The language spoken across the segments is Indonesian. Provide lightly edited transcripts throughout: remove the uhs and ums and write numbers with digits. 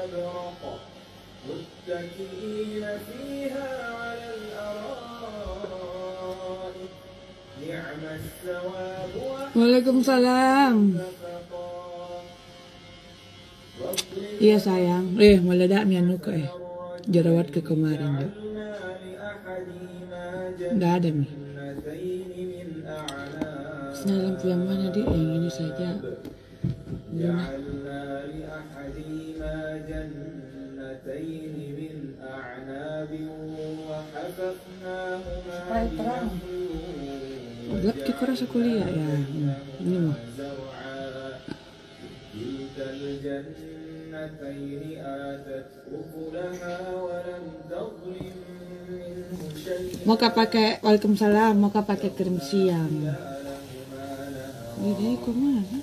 واستبرق متكئين فيها على الأرائك نعم الثواب Waalaikumsalam. Iya sayang, meledak mianuk jerawat ke kemarin deh. Nggak ada mi. Nah, lampu yang mana deh? Yang ini saja. Gelap kita rasa kuliah ya. Ini mah. Mau pakai Waalaikumsalam, mau pakai krim siang. Ini kemana?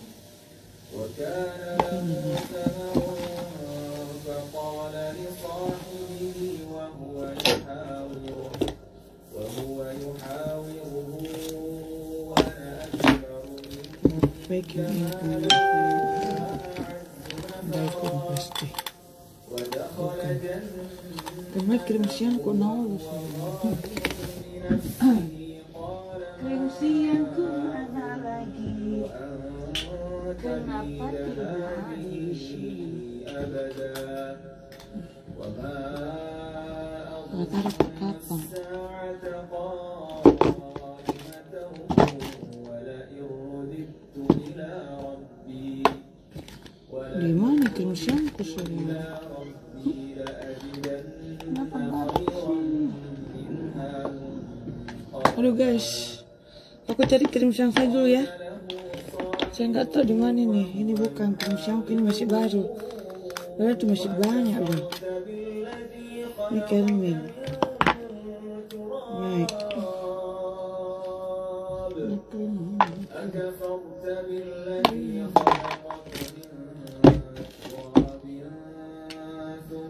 Pasti. Kemarin krim siang kok nol krim siangku mana lagi? Kenapa tidak diisi? Taruh ke kapang. Di mana krim siangku sudah? Kenapa nggak sih? Aduh guys, aku cari krim siang saya dulu ya. Saya nggak tahu di mana nih. Ini bukan krim siang, ini masih baru. Padahal itu masih banyak loh. Ini Kelmin. Baik.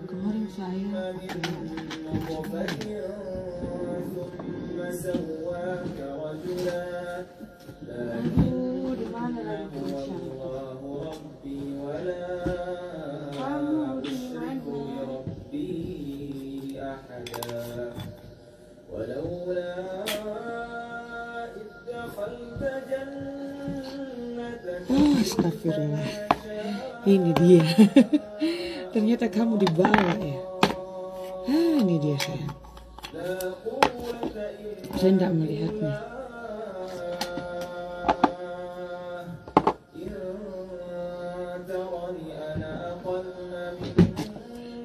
Kemarin saya di mana lagi kamu di mana? Astagfirullah. Ini dia. Ternyata kamu di bawah ya. Ini dia sayang. Saya tidak melihatnya.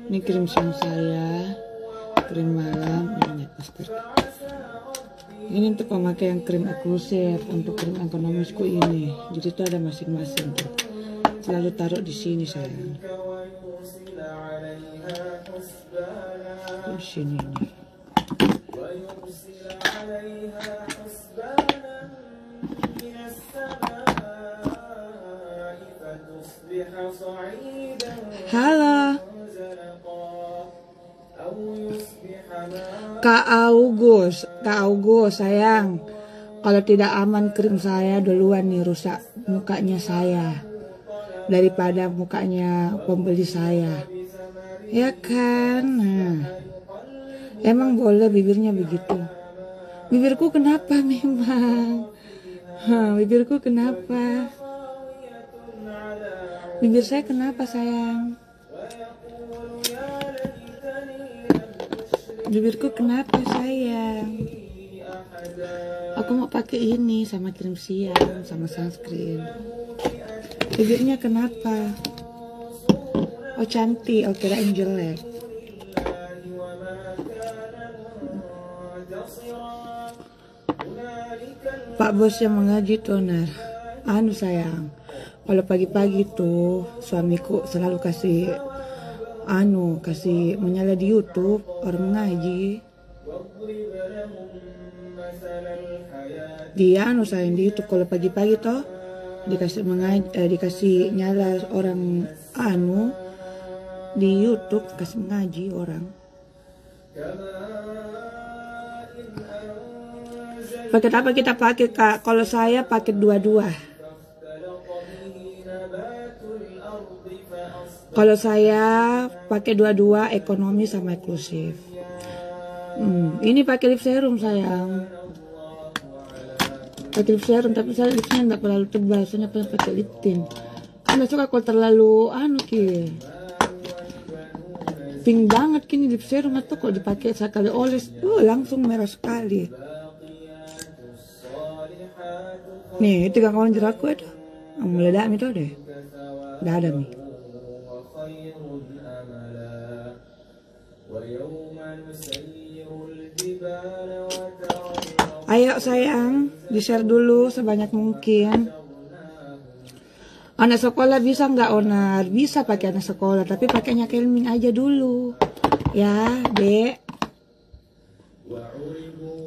Ini krim siang saya, krim malam, ini astaga. Ini untuk pemakaian krim eksklusif, untuk krim ekonomisku ini. Jadi itu ada masing-masing tuh. Selalu taruh di sini sayang. Di sini nih. Halo Kak August sayang, kalau tidak aman krim saya duluan nih, rusak mukanya saya daripada mukanya pembeli saya, ya kan? Nah, emang boleh bibirnya begitu? Bibirku kenapa memang? Bibirku kenapa? Bibir saya kenapa sayang? Bibirku kenapa sayang? Aku mau pakai ini sama krim siang sama sunscreen. Bibirnya kenapa? Oh cantik, oh kirain jelek. Pak bos yang mengaji toner. Anu sayang, kalau pagi-pagi tuh suamiku selalu kasih menyala di YouTube orang ngaji. Dia sayang di YouTube kalau pagi-pagi toh dikasih nyala orang di YouTube, kasih ngaji orang. Paket apa kita pakai Kak? Kalau saya pakai dua-dua. Kalau saya pakai dua-dua, ekonomi sama eksklusif. Ini pakai lip serum sayang. Pakai lip serum, tapi saya lipsnya nggak terlalu tebal, soalnya pakai lip tint. Karena suka kalau terlalu pink banget kini lip serum atau kok dipakai sekali oles, langsung merah sekali. Nih, itu kawan jerakku itu, meledak itu deh, udah ada nih. Ayo sayang, di-share dulu sebanyak mungkin. Anak sekolah bisa nggak Onar? Bisa pakai anak sekolah, tapi pakainya kelming aja dulu. Ya, Dek.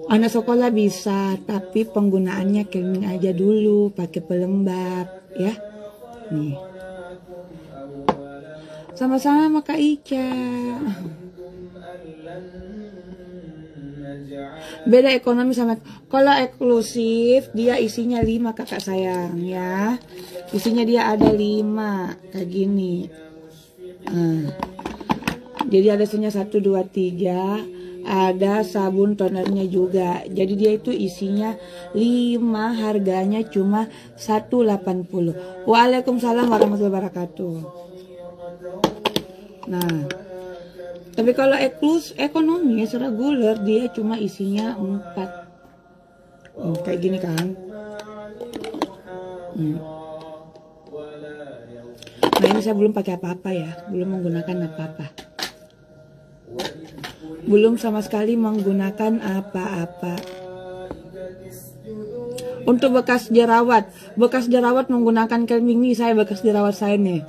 Anak sekolah bisa, tapi penggunaannya kelming aja dulu, pakai pelembab, ya. Nih. Sama-sama Kak Ica. Beda ekonomi sama, kalau eksklusif dia isinya 5 kakak sayang ya, isinya dia ada 5 kayak gini. Jadi ada isinya 1, 2, 3, ada sabun tonernya juga, jadi dia itu isinya 5, harganya cuma 180. Waalaikumsalam warahmatullahi wabarakatuh. Nah, tapi kalau ekonomi reguler dia cuma isinya 4, kayak gini kan. Nah ini saya belum pakai apa-apa ya, belum menggunakan apa-apa, belum sama sekali menggunakan apa-apa. Untuk bekas jerawat menggunakan kelming nih, saya bekas jerawat saya nih.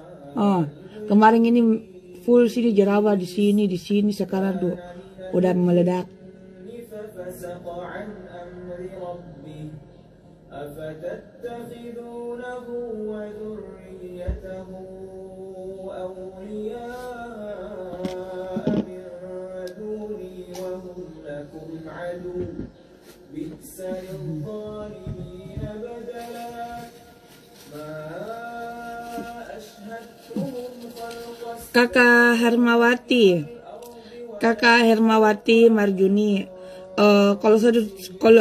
Kemarin ini full sini jerawat, di sini sekarang tuh udah meledak. Kakak Hermawati Marjuni, kalau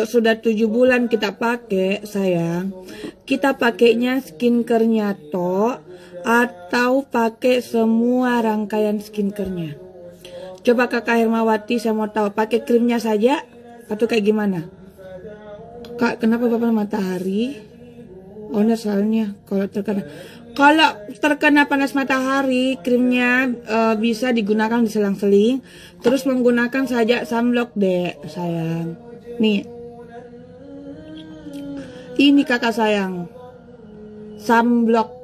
sudah 7 bulan kita pakai sayang, kita pakainya skincarenya toh atau pakai semua rangkaian skincarenya? Coba Kakak Hermawati, saya mau tahu pakai krimnya saja atau kayak gimana? Kak, kenapa Bapak matahari? Soalnya kalau terkena panas matahari, krimnya bisa digunakan diselang-seling, terus menggunakan saja sunblock deh sayang. Nih, ini kakak sayang, sunblock.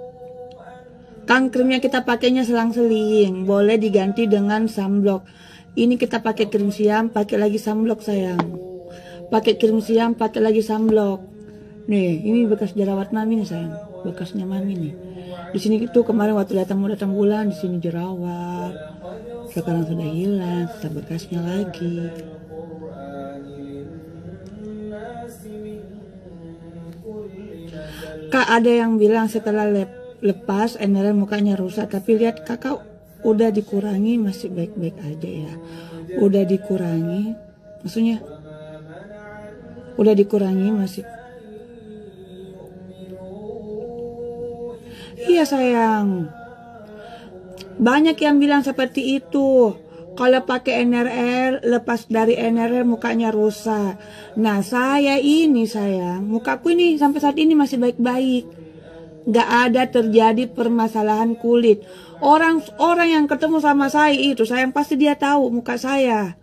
Kan krimnya kita pakainya selang-seling, boleh diganti dengan sunblock. Ini kita pakai krim siam, pakai lagi sunblock sayang. Pakai krim siam, pakai lagi sunblock. Nih, ini bekas jerawat mami nih sayang, bekasnya mami nih. Di sini itu kemarin waktu datang bulan, di sini jerawat. Sekarang sudah hilang, sisa bekasnya lagi. Kak, ada yang bilang setelah lepas NRL mukanya rusak, tapi lihat kakak udah dikurangi masih baik-baik aja ya. Udah dikurangi, maksudnya udah dikurangi masih. Iya sayang, banyak yang bilang seperti itu. Kalau pakai NRL, lepas dari NRL mukanya rusak. Nah saya ini sayang, mukaku ini sampai saat ini masih baik-baik, nggak ada terjadi permasalahan kulit. Orang yang ketemu sama saya itu sayang pasti dia tahu muka saya.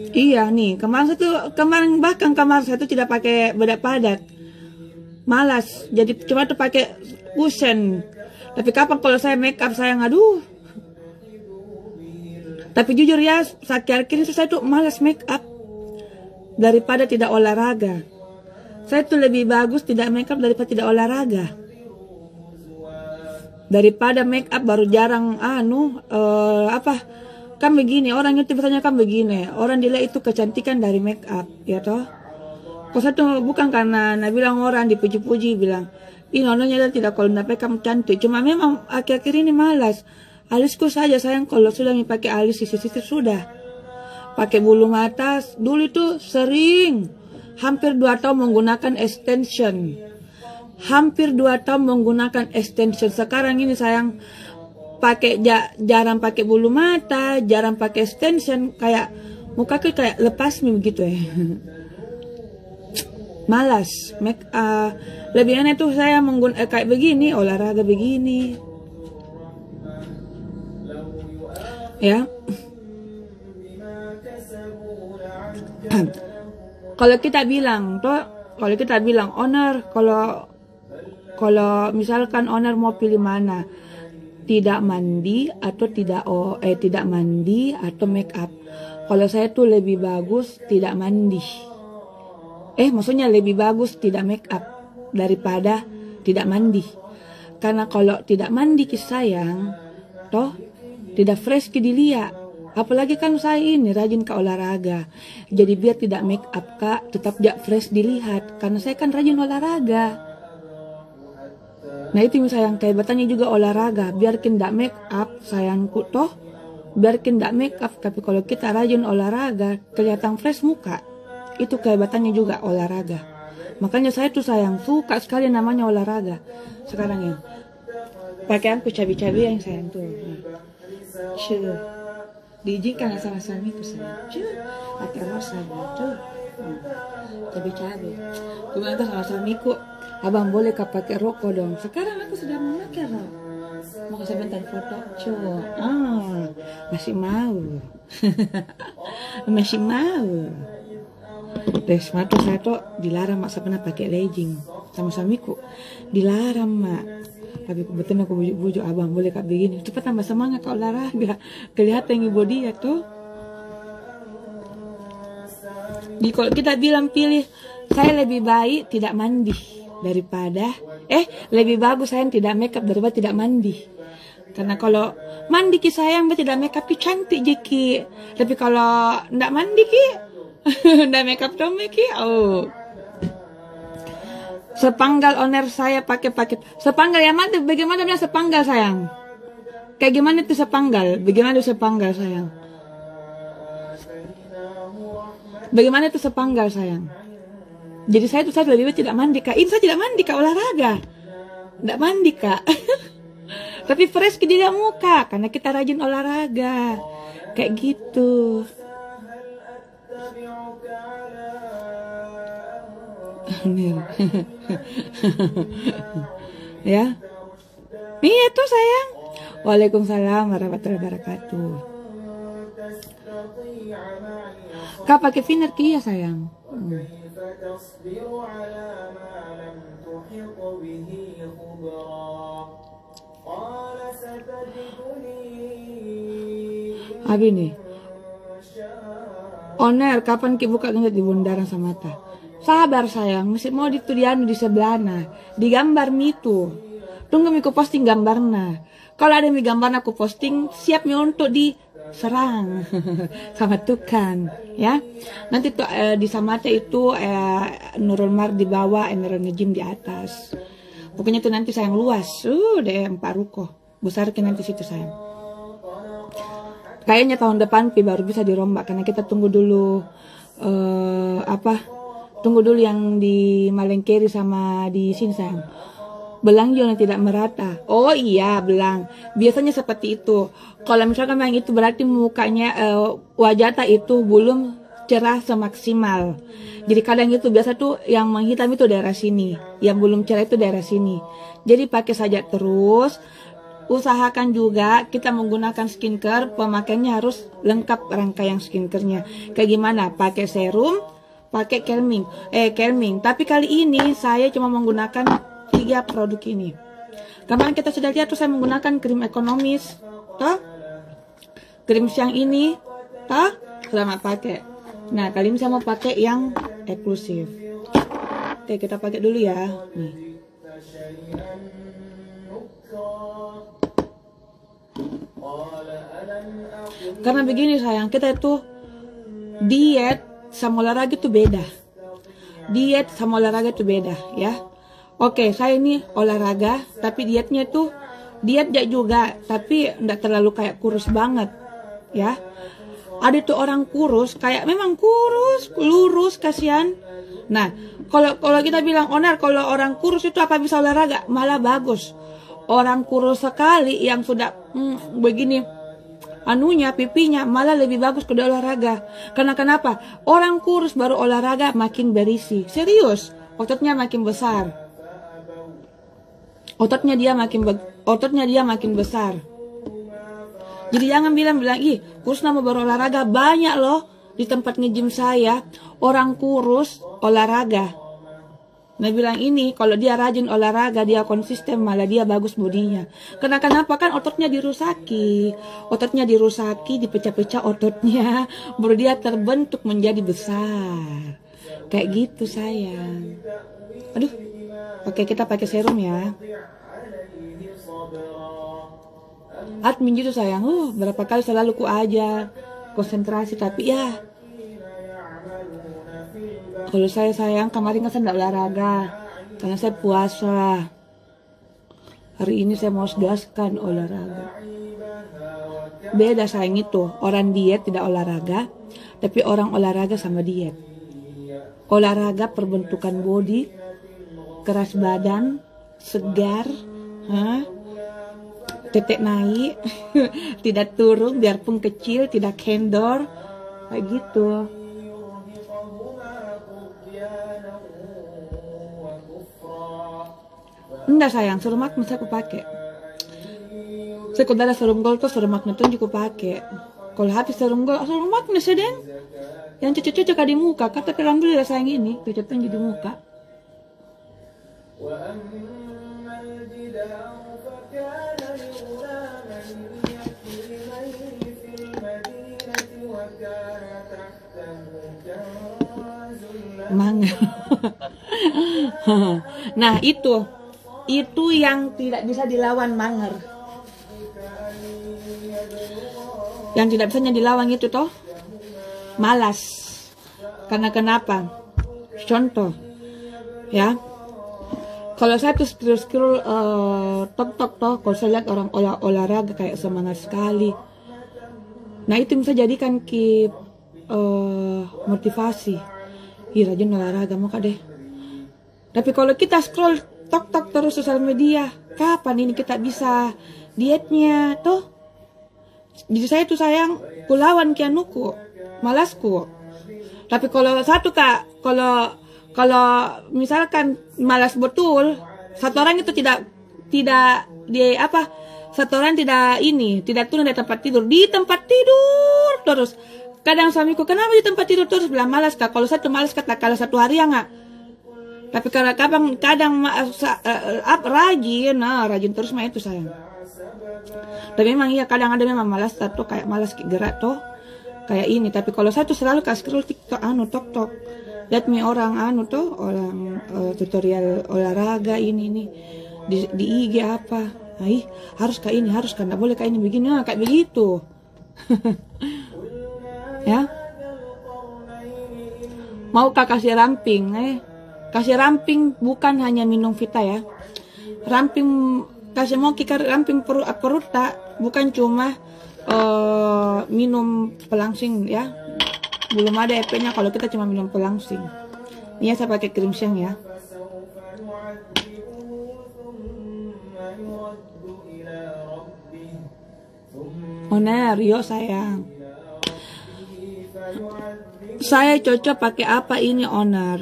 Iya nih, kemarin bahkan kamar saya itu tidak pakai bedak padat, malas, jadi cuma tuh pakai cushion. Tapi kapan kalau saya make up sayang, aduh. Tapi jujur ya, akhir-akhir ini saya tuh malas make up daripada tidak olahraga. Saya tuh lebih bagus tidak make up daripada tidak olahraga. Daripada make up baru jarang kan begini, orang itu biasanya kan begini, orang dilihat itu kecantikan dari make up, ya toh. Kok satu bukan karena bilang orang dipuji-puji bilang, ih nononya tidak kalau nape kamu cantik. Cuma memang akhir-akhir ini malas. Alisku saja sayang kalau sudah pakai alis sisir-sisir sudah. Pakai bulu mata dulu itu sering. Hampir 2 tahun menggunakan extension. Hampir 2 tahun menggunakan extension. Sekarang ini sayang pakai jarang pakai bulu mata, jarang pakai extension, kayak mukaku kayak lepas nih begitu ya. Malas. Lebih enak tuh saya menggunakan kayak begini, olahraga begini. Ya. Kalau kita bilang owner, kalau misalkan owner mau pilih mana, tidak mandi atau tidak mandi atau make up. Kalau saya tuh lebih bagus tidak mandi. Maksudnya lebih bagus tidak make up daripada tidak mandi. Karena kalau tidak mandi sayang, toh tidak fresh dilihat. Apalagi kan saya ini rajin ke olahraga. Jadi biar tidak make up kak, tetap fresh dilihat. Karena saya kan rajin olahraga. Nah itu sayang, kehebatannya juga olahraga. Biarkin tidak make up sayangku toh. Biarkin tidak make up, tapi kalau kita rajin olahraga kelihatan fresh muka. Itu kehebatannya juga olahraga. Makanya saya tuh sayang suka sekali namanya olahraga. Sekarang ya pakaianku cabi-cabi yang sayang tuh. Diizinkan sama suamiku sayang. Pakai rosa gitu. Cabi-cabi. Kemudian sama suamiku, abang boleh kau pakai rokok dong. Sekarang aku sudah memakai rok. Mau sebentar foto. Masih mau. Masih mau. Resma tuh saya tuh dilarang mak, saya pernah pakai legging sama suamiku, dilarang mak. Tapi kebetulan aku bujuk-bujuk, abang boleh kak begini, cepat tambah semangat kak olahraga, kelihatan ibu dia tuh. Jadi kalau kita bilang pilih, saya lebih baik tidak mandi daripada lebih bagus saya tidak makeup daripada tidak mandi. Karena kalau mandi ki sayang tidak makeup ki cantik jeki, tapi kalau tidak mandi ki ndak makeup dong ki. Sepanggal owner saya pakai sepanggal ya mati. Bagaimana bilang sepanggal sayang? Kayak gimana itu sepanggal? Bagaimana itu sepanggal sayang? Bagaimana itu sepanggal sayang? Jadi saya lebih baik tidak mandi kak. Ini saya tidak mandi kak, olahraga. Tidak mandi kak. Tapi fresh ke dia muka karena kita rajin olahraga. Kayak gitu. Ya. Iya tuh sayang. Waalaikumsalam warahmatullahi wabarakatuh. Kak pakai finner ki ya sayang. Abi nih. Owner, kapan ki buka genjot di bundaran Samata? Sabar sayang, masih mau di sebelahna. Digambar mitu. Tunggu miku posting gambarna. Kalau ada mi gambarna aku posting, siap mi untuk diserang sama tukang, ya. Nanti tuh di Samata itu Nurul Mar di bawah, Nurul Ngejim di atas. Pokoknya tuh nanti sayang luas. Deh 4 ruko. Besar ke nanti situ sayang. Kayaknya tahun depan baru bisa dirombak karena kita tunggu dulu tunggu dulu yang di Malengkeri sama di sini sayang. Belang juga tidak merata. Oh iya belang. Biasanya seperti itu. Kalau misalkan yang itu berarti mukanya wajah itu belum cerah semaksimal. Jadi kadang itu biasa tuh yang menghitam itu daerah sini, yang belum cerah itu daerah sini. Jadi pakai saja terus. Usahakan juga kita menggunakan skincare, pemakaiannya harus lengkap rangkaian skincarenya. Kayak gimana? Pakai serum, pakai calming. Tapi kali ini saya cuma menggunakan 3 produk ini. Kemarin kita sudah lihat tuh saya menggunakan krim ekonomis, toh? Krim siang ini, toh? Selamat pakai. Nah, kali ini saya mau pakai yang eksklusif. Oke, kita pakai dulu ya. Nih. Karena begini sayang, kita itu diet sama olahraga itu beda. diet sama olahraga itu beda ya. Oke, saya ini olahraga tapi dietnya tuh diet juga, tapi enggak terlalu kayak kurus banget ya. Ada tuh orang kurus kayak memang kurus, lurus, kasihan. Nah, kalau kita bilang onar, kalau orang kurus itu apa bisa olahraga? Malah bagus. Orang kurus sekali yang sudah begini anunya, pipinya malah lebih bagus ke olahraga. Karena kenapa? Orang kurus baru olahraga makin berisi. Serius, ototnya makin besar. Ototnya dia makin besar. Jadi jangan bilang ih kurus nama baru olahraga. Banyak loh di tempat nge-gym saya orang kurus olahraga. Nah bilang ini kalau dia rajin olahraga, dia konsisten, malah dia bagus bodinya. Karena kenapa? Kan ototnya dirusaki, dipecah-pecah ototnya, baru dia terbentuk menjadi besar. Kayak gitu sayang. Aduh, oke kita pakai serum ya. Admin gitu sayang, berapa kali selalu ku aja konsentrasi, tapi ya kalau saya sayang kemarin kan saya enggak olahraga karena saya puasa. Hari ini saya mau gaskan olahraga. Beda sayang itu, orang diet tidak olahraga, tapi orang olahraga sama diet. Olahraga perbentukan body, keras badan, segar, tetek naik, tidak turun, biarpun kecil, tidak kendor, kayak gitu. Enggak sayang, serum magnet saya aku pakai. Sekudara serum gold tuh serum magnet tuh juga pakai. Kalau habis serum gold, serum magnet sih den. Yang cocok-cocok di muka, kata alhamdulillah sayang ini cocoknya di muka. Mangga. Nah itu yang tidak bisa dilawan manger. Yang tidak bisa dilawan itu toh malas. Karena kenapa? Contoh ya, kalau saya terus scroll tok toh, kalau saya lihat orang olahraga kayak semangat sekali. Nah itu bisa jadikan motivasi. Rajin olahraga mau kak deh. Tapi kalau kita scroll tok terus sosial media, kapan ini kita bisa dietnya tuh? Jadi saya tuh sayang kulawan kianuku, malasku. Tapi kalau satu kak, kalau misalkan malas betul, satu orang itu tidak satu orang tidak turun dari tempat tidur, terus. Kadang suamiku, kenapa di tempat tidur terus? Bilang malas kak. Kalau satu malas kata kalau satu hari ya nggak. Tapi kadang rajin terus mah itu sayang. Tapi memang iya kadang ada memang malas tuh kayak malas gerak tuh kayak ini. Tapi kalau saya tuh selalu kasih scroll TikTok tok. Lihat nih orang tutorial olahraga ini di IG apa. Harus kayak ini, harus kan nggak boleh kayak ini begini, kayak begitu. Ya, mau kasih ramping, kasih ramping bukan hanya minum vita ya, ramping kasih mau ramping perut tak, bukan cuma minum pelangsing ya, belum ada efeknya kalau kita cuma minum pelangsing. Ini ya saya pakai krim siang ya. Onar, yo sayang. Saya cocok pakai apa ini onar?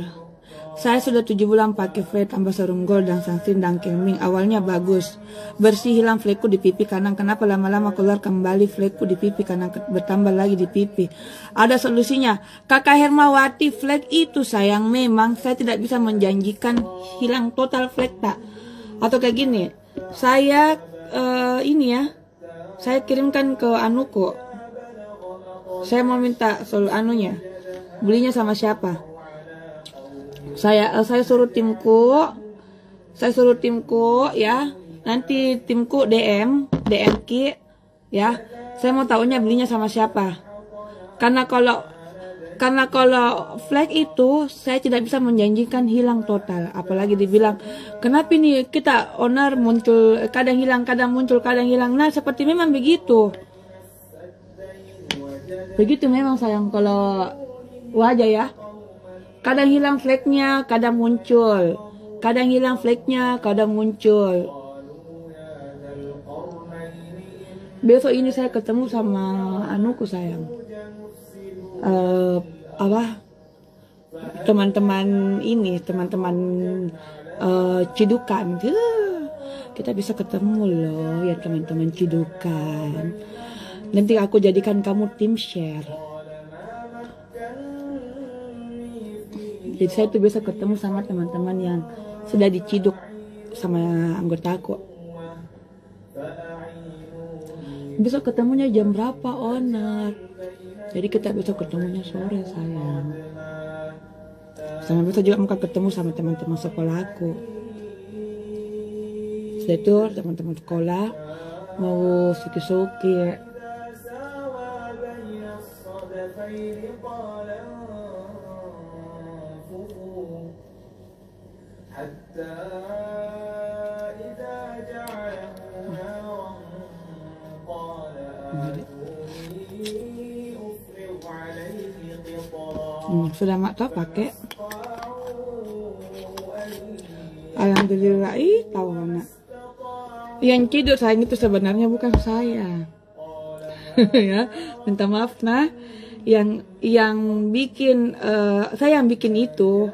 Saya sudah 7 bulan pakai Fred tambah serum gold dan sunscreen dan calming. Awalnya bagus, bersih, hilang flekku di pipi kanan. Kenapa lama-lama keluar kembali flekku di pipi kanan, bertambah lagi di pipi? Ada solusinya. Kakak Hermawati, flek itu sayang memang saya tidak bisa menjanjikan hilang total flek tak. Atau kayak gini, saya saya kirimkan ke anuku. Saya mau minta belinya sama siapa? Saya suruh timku ya. Nanti timku DM Ki ya. Saya mau tahunya belinya sama siapa. Karena kalau Karena kalau flag itu saya tidak bisa menjanjikan hilang total, apalagi dibilang kenapa ini kita owner muncul kadang hilang, kadang muncul, kadang hilang. Nah seperti memang begitu memang sayang kalau wajah ya, kadang hilang flagnya, kadang muncul, kadang hilang flagnya, kadang muncul. Besok ini saya ketemu sama anuku sayang, teman-teman ini, teman-teman Cidukan. Kita bisa ketemu loh ya teman-teman Cidukan. Nanti aku jadikan kamu tim share. Jadi saya tuh bisa ketemu sama teman-teman yang sudah diciduk sama anggotaku. Besok ketemunya jam berapa, owner? Jadi kita besok ketemunya sore sayang. Sama besok juga mau ketemu sama teman-teman sekolahku. Setelah itu teman-teman sekolah mau suki-suki. Sudah mak tahu pakai. Alhamdulillah, tahu mana. Yang tidur sayang itu sebenarnya bukan saya. Ya, minta maaf nah. Yang bikin saya yang bikin itu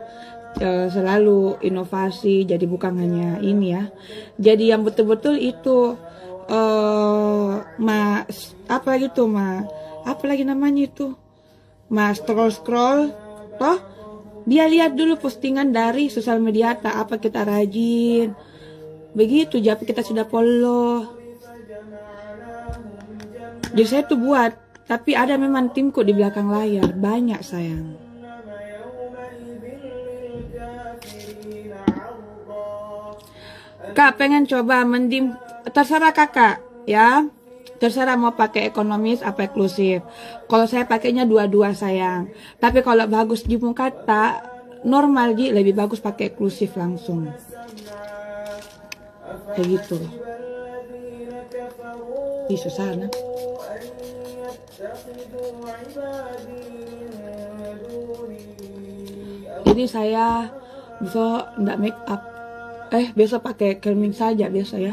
selalu inovasi, jadi bukan hanya ini ya. Jadi yang betul-betul itu apa lagi namanya itu? Scroll toh dia lihat dulu postingan dari sosial media apa kita rajin begitu, jadi kita sudah follow. Jadi saya tuh buat, tapi ada memang timku di belakang layar banyak sayang. Kak pengen coba mending, terserah kakak ya, terserah mau pakai ekonomis apa eksklusif. Kalau saya pakainya dua-dua sayang. Tapi kalau bagus di muka tak normal ji, lebih bagus pakai eksklusif langsung. Kayak gitu. Di sana. Jadi saya besok nggak make up. Besok pakai creaming saja biasa ya.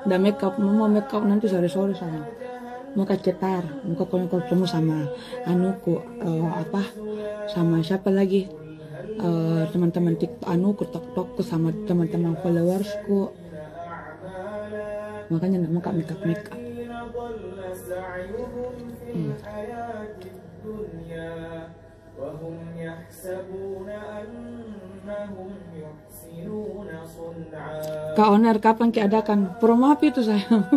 Udah make up, mau make up nanti sore-sore sayang. Mau cetar, mau ketemu sama anuku sama siapa lagi, teman-teman TikTok anuku, TikTokku sama teman-teman followersku. Makanya nggak mau make up. Kak owner kapan diadakan promo apa itu sayang?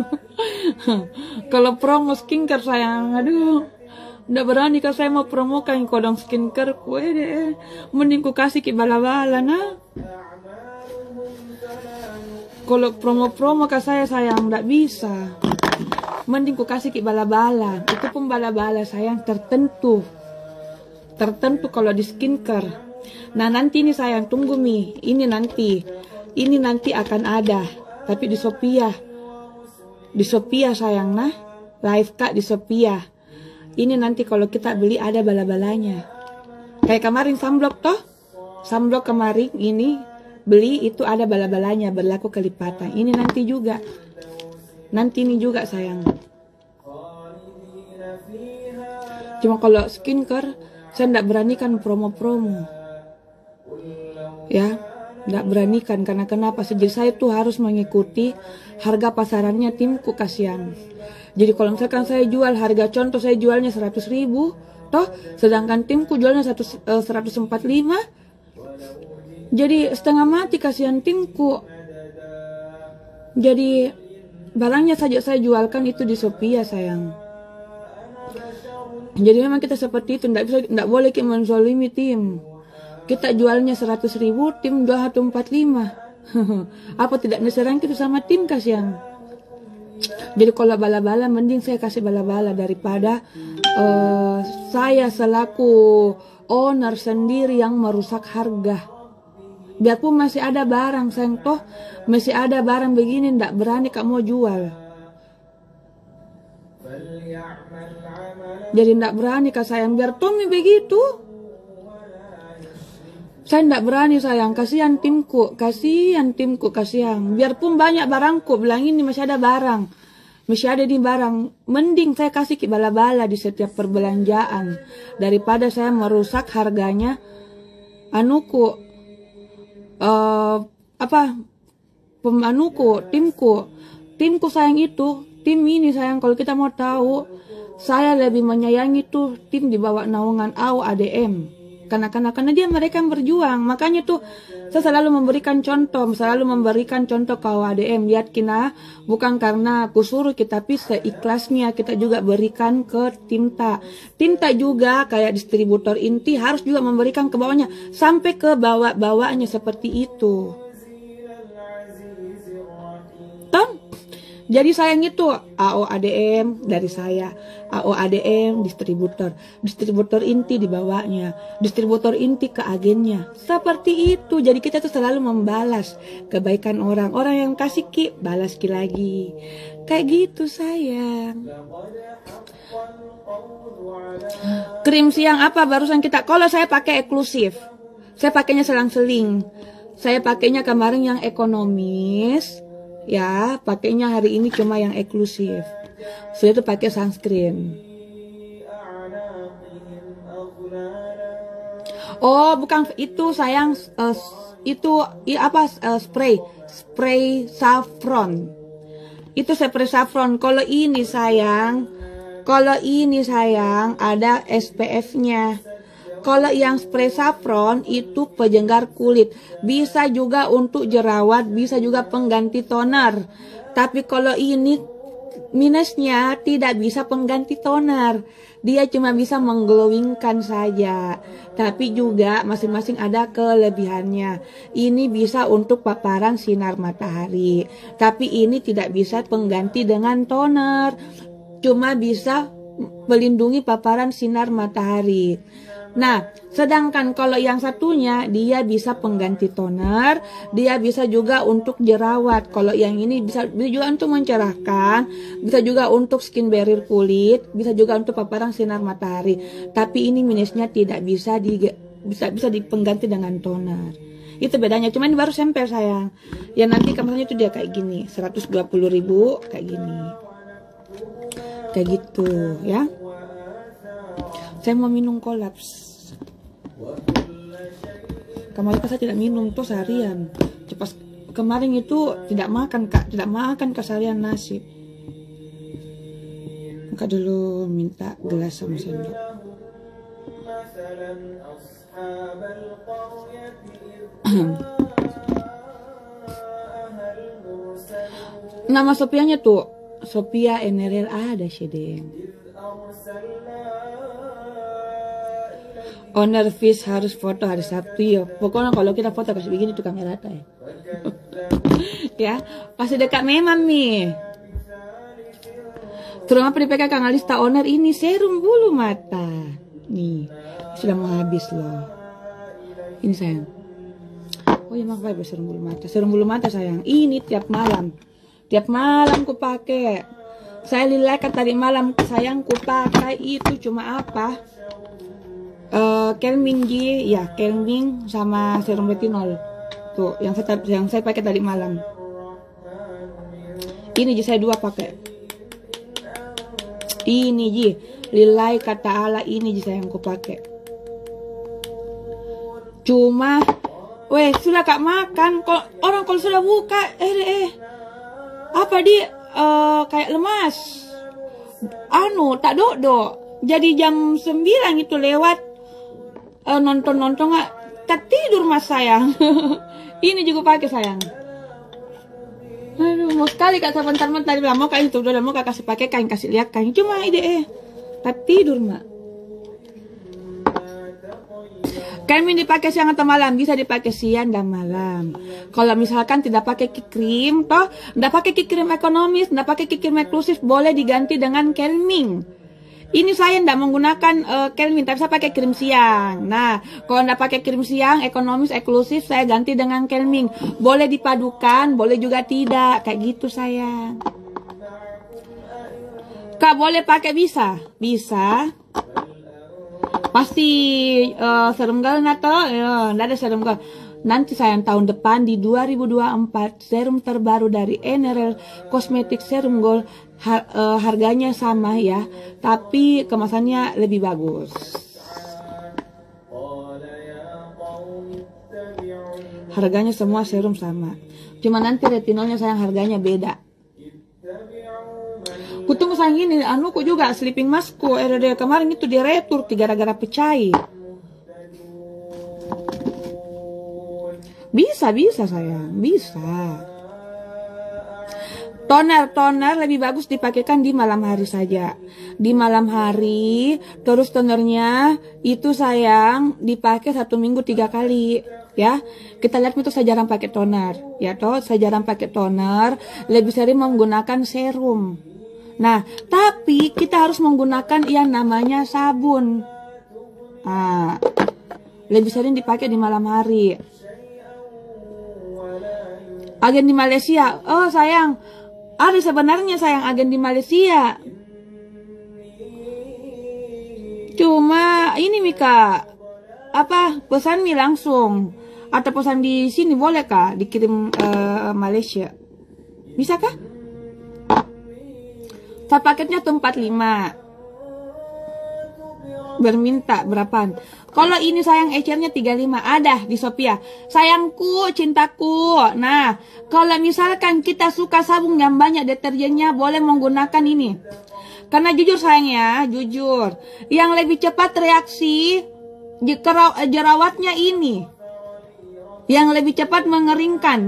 Kalau promo skincare sayang, aduh udah berani kalau saya mau promokan kodong skincare kue deh, mending ku kasih ke bala-bala nah. Kalau promo-promo ke saya sayang nggak bisa, mending ku kasih ke bala-bala. Itu pun bala-bala sayang tertentu kalau di skincare. Nah nanti ini sayang tunggu ini nanti akan ada, tapi di Shopee sayang nah, live kak di Shopee. Ini nanti kalau kita beli ada bala-balanya. Kayak kemarin sunblock kemarin ini beli itu ada bala-balanya, berlaku kelipatan. Ini nanti ini juga sayang. Cuma kalau skincare saya tidak beranikan promo-promo. Ya, tidak beranikan karena kenapa? Jadi saya tuh harus mengikuti harga pasarannya timku, kasihan. Jadi kalau misalkan saya jual harga contoh saya jualnya 100.000, toh sedangkan timku jualnya 145, jadi setengah mati kasihan timku. Jadi barangnya saja saya jualkan itu di Shopee sayang. Jadi memang kita seperti itu, tidak boleh kita menzolimi tim. Kita jualnya 100.000, tim jual 145. Apa tidak diserang itu sama tim kasihan. Jadi kalau bala-bala mending saya kasih bala-bala daripada saya selaku owner sendiri yang merusak harga. Biarpun masih ada barang sayang, toh masih ada barang begini ndak berani kamu jual. Jadi ndak berani kak sayang, biar Tommy begitu. Saya ndak berani sayang, kasihan timku, kasihan. Biarpun banyak barangku, bilang ini masih ada barang, masih ada di barang. Mending saya kasih ke bala-bala di setiap perbelanjaan daripada saya merusak harganya. Timku sayang itu, tim ini sayang. Kalau kita mau tahu, saya lebih menyayangi tuh tim di bawah naungan AO ADM. Karena mereka yang berjuang. Makanya tuh saya selalu memberikan contoh ke AO ADM. Lihat kina, bukan karena aku suruh kita, tapi seikhlasnya kita juga berikan ke Tinta. Tinta juga kayak distributor inti harus juga memberikan ke bawahnya, sampai ke bawah-bawahnya seperti itu. Jadi sayang itu AO ADM dari saya, AO ADM distributor inti di bawahnya, distributor inti ke agennya. Seperti itu. Jadi kita tuh selalu membalas kebaikan orang yang kasih ki, balas ki lagi. Kayak gitu sayang. Krim siang apa barusan kita? Kalau saya pakai eksklusif, saya pakainya selang-seling. Saya pakainya kemarin yang ekonomis. Ya, pakainya hari ini cuma yang eksklusif. Sudah itu pakai sunscreen. Oh, bukan itu sayang, spray saffron. Itu spray saffron. Kalau ini sayang ada SPF-nya. Kalau yang spray saffron itu penyegar kulit, bisa juga untuk jerawat, bisa juga pengganti toner. Tapi kalau ini minusnya tidak bisa pengganti toner, dia cuma bisa mengglowingkan saja. Tapi juga masing-masing ada kelebihannya. Ini bisa untuk paparan sinar matahari, tapi ini tidak bisa pengganti dengan toner, cuma bisa melindungi paparan sinar matahari. Nah, sedangkan kalau yang satunya dia bisa pengganti toner, dia bisa juga untuk jerawat. Kalau yang ini bisa juga untuk mencerahkan, bisa juga untuk skin barrier kulit, bisa juga untuk paparan sinar matahari. Tapi ini minusnya tidak bisa dipengganti dengan toner. Itu bedanya. Cuman ini baru sampel sayang. Ya nanti kemasannya itu dia kayak gini, 120.000 kayak gini. Kayak gitu ya. Saya mau minum kolaps. Kemarin saya tidak minum tuh seharian. Cepat kemarin itu tidak makan keseharian nasi. Maka dulu minta gelas sama sendok. Nama Sopianya tuh Sophia NRL ada Shedeng. Owner fish harus foto hari Sabtu ya. Pokoknya kalau kita foto kasih begini tuh kamera ya. Ya, pasti dekat memang nih. Terus apa dipakai Kang Alista owner ini serum bulu mata. Nih, sudah mau habis loh. Ini sayang. Oh ya makanya serum bulu mata. Serum bulu mata sayang. Ini tiap malam ku pakai. Saya lilakan tadi malam sayang ku pakai itu cuma apa? Calming ya, calming sama serum retinol. Tuh, yang saya pakai tadi malam. Ini saya dua pakai. Ini lillahi kata Allah ini saya yang ku pakai. Cuma sudah kak makan kok orang kalau sudah buka apa dia kayak lemas. Tak dodo. Jadi jam 9 itu lewat nonton nggak tidur mas sayang. Ini juga pakai sayang. Aduh mau sekali kak sebentar bilang mau kak itu udah mau kak kasih pakai kain kasih lihat kain cuma ide tak tidur mak. Kain dipakai siang atau malam, bisa dipakai siang dan malam. Kalau misalkan tidak pakai krim toh tidak pakai krim ekonomis, tidak pakai krim eksklusif, boleh diganti dengan calming. Ini saya ndak menggunakan Kelvin, tapi saya pakai krim siang. Nah, kalau ndak pakai krim siang, ekonomis, eksklusif, saya ganti dengan Kelvin. Boleh dipadukan, boleh juga tidak. Kayak gitu sayang. Kak, boleh pakai bisa? Bisa. Pasti serum gal nato, ndak ada serum gal. Nanti sayang tahun depan di 2024 serum terbaru dari Enerel Cosmetics Serum Gold harganya sama ya, tapi kemasannya lebih bagus. Harganya semua serum sama, cuma nanti retinolnya sayang harganya beda. Kutunggu sayang ini, anuku juga sleeping maskku kemarin itu diretur gara-gara pecah. Bisa sayang, bisa. Toner lebih bagus dipakaikan di malam hari saja. Di malam hari, terus tonernya itu sayang dipakai 1 minggu 3 kali. Ya, kita lihat itu saya jarang pakai toner. Ya toh, saya jarang pakai toner, lebih sering menggunakan serum. Nah, tapi kita harus menggunakan yang namanya sabun. Nah, lebih sering dipakai di malam hari. Agen di Malaysia, oh sayang, ada sebenarnya sayang agen di Malaysia. Cuma ini Mika, apa pesan mi langsung atau pesan di sini boleh kah dikirim Malaysia? Bisa kah? Satu paketnya tuh 45. Berminta berapaan? Kalau ini sayang ecernya 35 ada di Sophia. Sayangku, cintaku. Nah, kalau misalkan kita suka sabun yang banyak deterjennya, boleh menggunakan ini. Karena jujur sayang ya, jujur, yang lebih cepat reaksi jerawatnya ini. Yang lebih cepat mengeringkan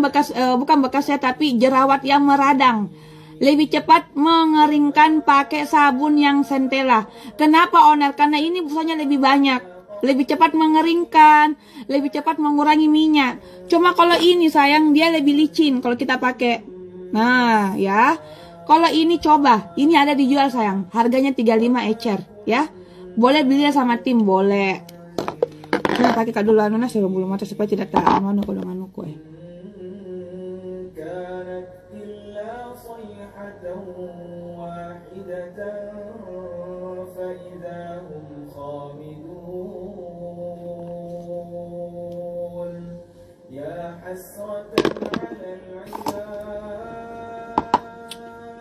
bekas bukan bekasnya tapi jerawat yang meradang. Lebih cepat mengeringkan pakai sabun yang Centella. Kenapa owner? Karena ini busanya lebih banyak, lebih cepat mengeringkan, lebih cepat mengurangi minyak. Cuma kalau ini sayang dia lebih licin kalau kita pakai. Nah ya, kalau ini coba, ini ada dijual sayang, harganya 35 ecer ya. Boleh beli sama tim boleh. Nah, pakai kak dulu anu serum bulu mata supaya tidak anu kalau nganuku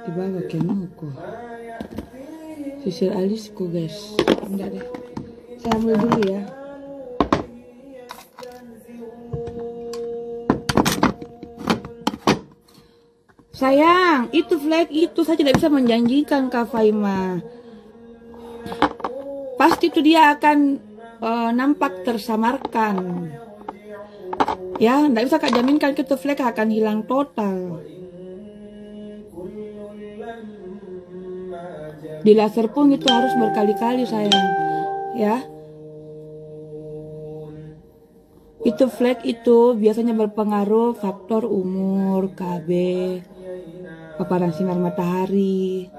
dibawa kenuku sisir alisku guys. Enggak deh, saya ambil dulu ya. Sayang, itu flag itu saya tidak bisa menjanjikan Kak Faima. Pasti itu dia akan nampak tersamarkan. Ya, tidak bisa Kak jaminkan itu flag akan hilang total. Di laser pun itu harus berkali-kali sayang. Ya. Itu flag itu biasanya berpengaruh faktor umur, KB, paparan sinar matahari.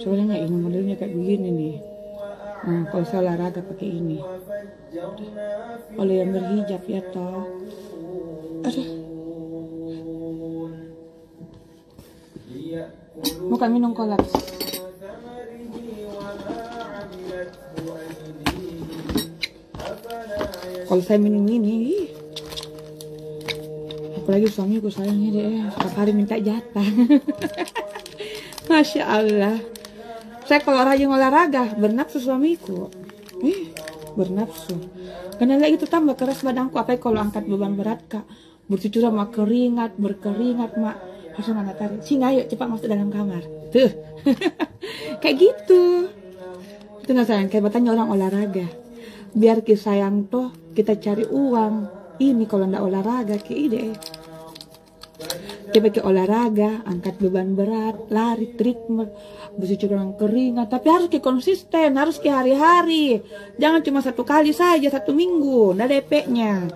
Soalnya nggak ini modelnya kayak begini nih. Nah, kalau saya olahraga pakai ini. Oleh yang berhijab ya toh. Aduh. Mau kami minum kolak. Kalau saya minum ini, apalagi suamiku sayangnya deh, setiap hari minta jatah. Masya Allah. Saya kalau rajin olahraga bernafsu suamiku, bernafsu. Karena lagi itu tambah keras badanku, apalagi kalau angkat beban berat kak, bercucur sama keringat, berkeringat mak, langsung anak tarik. Sini ayo cepat masuk dalam kamar, tuh, kayak gitu. Itu nggak sayang, kayak bertanya orang olahraga. Biar kita sayang toh kita cari uang. Ini kalau ndak olahraga kayak ide. Coba ke olahraga, angkat beban berat, lari, treadmill, bersih kurang keringat. Tapi harus ke konsisten, harus ke hari-hari. Jangan cuma 1 kali saja, 1 minggu, nggak ada efeknya.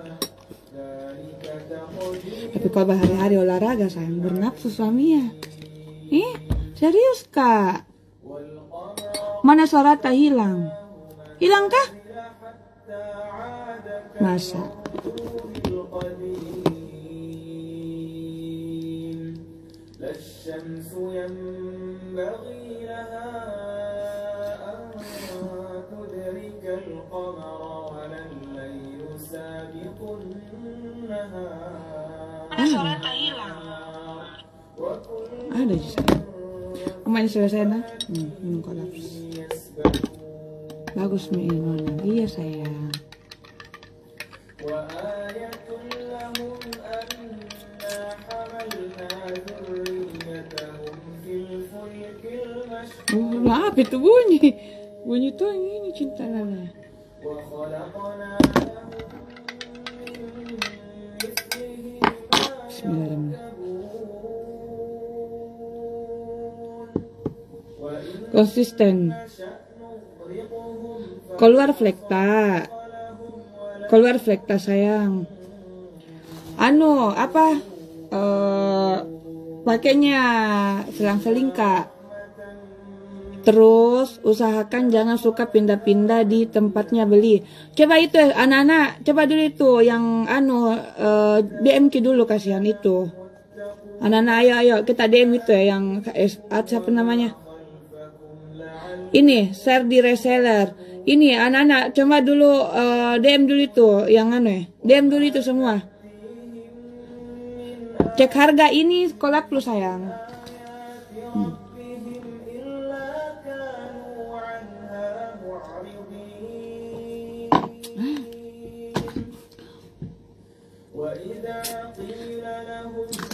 Tapi kalau berhari-hari olahraga, sayang bernafsu suaminya. Serius kak? Mana suara tak hilang? Hilang kah? Masa? الشمس ينبغي لها أن تدرك القمر ولا الليل سابق النهار. Ada di sana. Kemarin selesai nah. Kolaps. Bagus minum. Iya sayang. Apa itu bunyi? Bunyi tuh yang ini cinta Lala. Bismillahirrahmanirrahim. Konsisten. Keluar flekta sayang. Pakainya selang-seling kak. Terus usahakan jangan suka pindah-pindah di tempatnya beli. Coba itu anak-anak, coba dulu itu yang DM ki dulu kasihan itu. Anak-anak ayo kita DM itu ya yang siapa namanya? Ini share di reseller. Ini anak-anak coba dulu DM dulu itu yang DM dulu itu semua. Cek harga ini kolak lu sayang.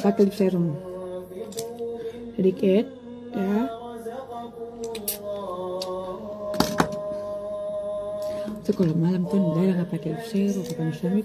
Pakai lip serum sedikit ya. Itu kalau malam tuh nggak pakai lip serum, kapan suami